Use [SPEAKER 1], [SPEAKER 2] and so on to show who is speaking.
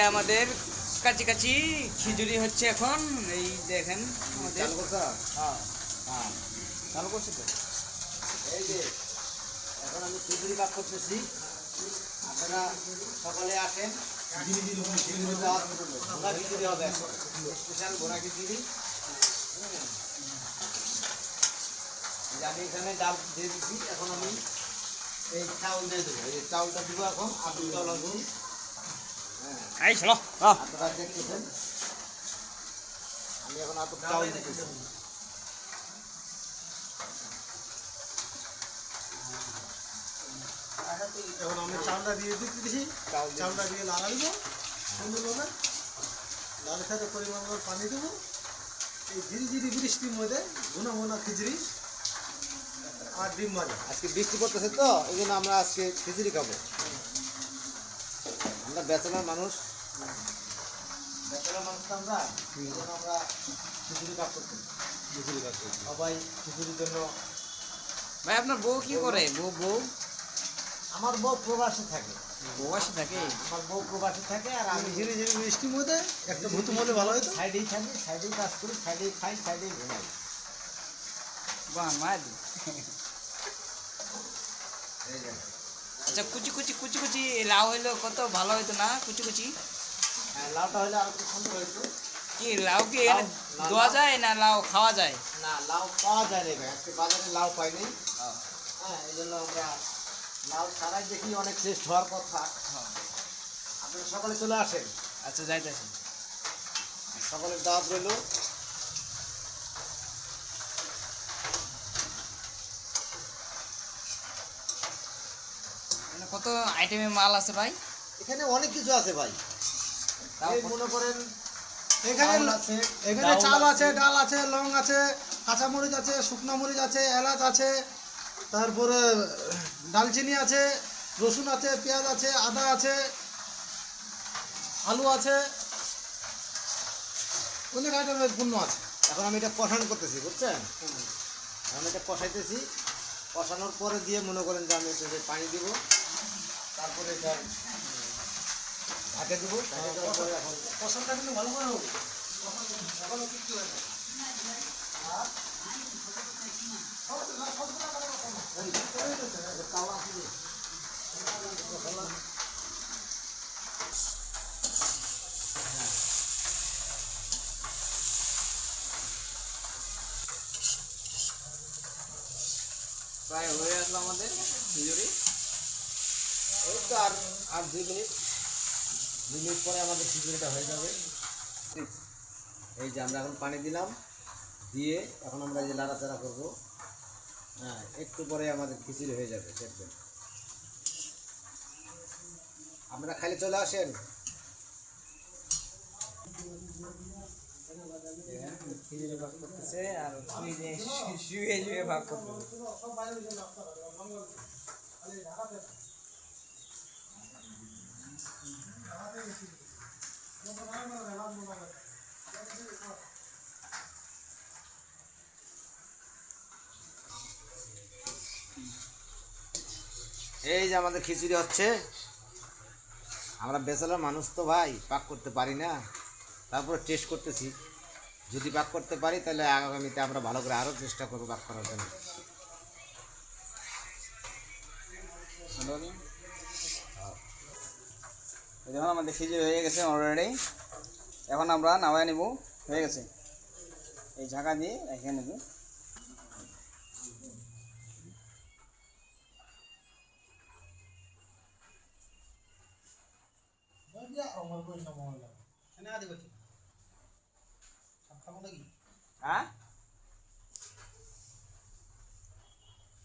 [SPEAKER 1] আমাদের কাছি কাছি খিচুড়ি হচ্ছে এখন। এই দেখেন আমাদের চালু করছে তো।
[SPEAKER 2] এই যে এখন আমি খিচুড়ি পাক করতেছি, আপনারা সকালে আসেন। ভোনা খিচুড়ি হবে, স্পেশাল ভোনা খিচুড়ি। আমি এখানে ডাল দিয়ে দিচ্ছি, এখন আমি এই চাউল দিয়ে দেবো। এই চাউলটা দিব এখন, আলু চাউল আসবো।
[SPEAKER 1] এই চলো
[SPEAKER 2] আপনারা দেখতেছেন আমি এখন আতপ চাউল দিতেছি।
[SPEAKER 3] এখন আমি চাউলটা দিয়ে দিতেছি, চাউলটা দিয়ে লাড়া দেবো সুন্দরভাবে। লাড়া সাথে পরিমাণ মতো পানি দেবো। এই ঝিরি বৃষ্টির মধ্যে ঘুনা ঘুনা খিচুড়ি আর ডিম ভাজা।
[SPEAKER 2] আজকে বৃষ্টি পড়তেছে তো, এই জন্য আমরা আজকে খিচুড়ি খাবো। আমরা ব্যাচেলার মানুষ, আমরা এই জন্য আমরা খিচুড়ি পাক করতে সবাই খিচুড়ির জন্য।
[SPEAKER 1] ভাই আপনার বউ কি করে? বউ
[SPEAKER 2] আমার বউ প্রবাসী থাকে।
[SPEAKER 1] প্রবাসী থাকে?
[SPEAKER 2] আমার বউ প্রবাসী থাকে, আর আমি
[SPEAKER 3] ঝিরি বৃষ্টির মধ্যে একটা ভুতু মধ্যে ভালো হতো।
[SPEAKER 2] সাইডেই থাকি, সাইডেই কাজ করি, সাইডেই খাই, সাইডেই ঘুমাই।
[SPEAKER 1] বাহ মার।
[SPEAKER 2] এই যে
[SPEAKER 1] আচ্ছা কুচি কুচি লাউ হইলো কত ভালো হইতো না? কুচি
[SPEAKER 2] হ্যাঁ, লাউটা হলে আরো খুব সুন্দর হইতো।
[SPEAKER 1] কি লাউ কি ধোয়া যায় না লাউ খাওয়া যায়?
[SPEAKER 2] না, লাউ পাওয়া যায় না ভাই, আজকে বাজারে লাউ পাইনি। হ্যাঁ, এই জন্য আমরা লাউ ছাড়াই দেখি অনেক টেস্ট হওয়ার কথা। আপনারা সকালে চলে আসেন,
[SPEAKER 1] আচ্ছা যাইতেছি।
[SPEAKER 2] সকলের দাওয়াত রইল।
[SPEAKER 1] কত আইটেমের মাল আছে ভাই?
[SPEAKER 2] এখানে অনেক কিছু আছে ভাই।
[SPEAKER 1] তাও
[SPEAKER 2] এই মনে করেন
[SPEAKER 3] এখানে
[SPEAKER 2] চাউল আছে,
[SPEAKER 3] এখানে চাল আছে, ডাল আছে, লং আছে, কাঁচামরিচ আছে, শুকনো মরিচ আছে, এলাচ আছে, তারপরে দালচিনি আছে, রসুন আছে, পেঁয়াজ আছে, আদা আছে, আলু আছে, অনেক আইটেমের পণ্য আছে।
[SPEAKER 2] এখন আমি এটা কষানো করতেছি, বুঝছেন? আমি এটা কষাইতেছি, কষানোর পরে দিয়ে মনে করেন যে আমি একটু পানি দিব, তারপরে এটা ঢাকে দেবো। ঢাকে দেওয়ার পরে এখন
[SPEAKER 3] পছন্দটা কিন্তু ভালো করে হবে।
[SPEAKER 1] প্রায় হয়ে আসলো আমাদের খিচুড়ি।
[SPEAKER 2] এই তো আর 2 মিনিট পরে আমাদের খিচুড়িটা হয়ে যাবে। এই যে আমরা এখন পানি দিলাম, দিয়ে এখন আমরা এই যে নাড়াচাড়া করবো। হ্যাঁ, একটু পরে আমাদের খিচুড়ি হয়ে যাবে, দেখবেন। আপনারা খালি চলে আসেন।
[SPEAKER 1] খিচুড়ি ভাগ করতেছে আর শুয়ে ভাগ করতেছে।
[SPEAKER 2] এই যে আমাদের খিচুড়ি হচ্ছে। আমরা বেচালার মানুষ তো ভাই, পাক করতে পারি না, তারপরে টেস্ট করতেছি। যদি পাক করতে পারি তাহলে আগামীতে আমরা ভালো করে আরও চেষ্টা করবো পাক করার জন্য।
[SPEAKER 1] এখন আমাদের খিচুড়ি হয়ে গেছে অলরেডি। এখন আমরা নামায় নেব, হয়ে গেছে। এই ঝাঁকা দিয়ে রেখে নেব। হ্যাঁ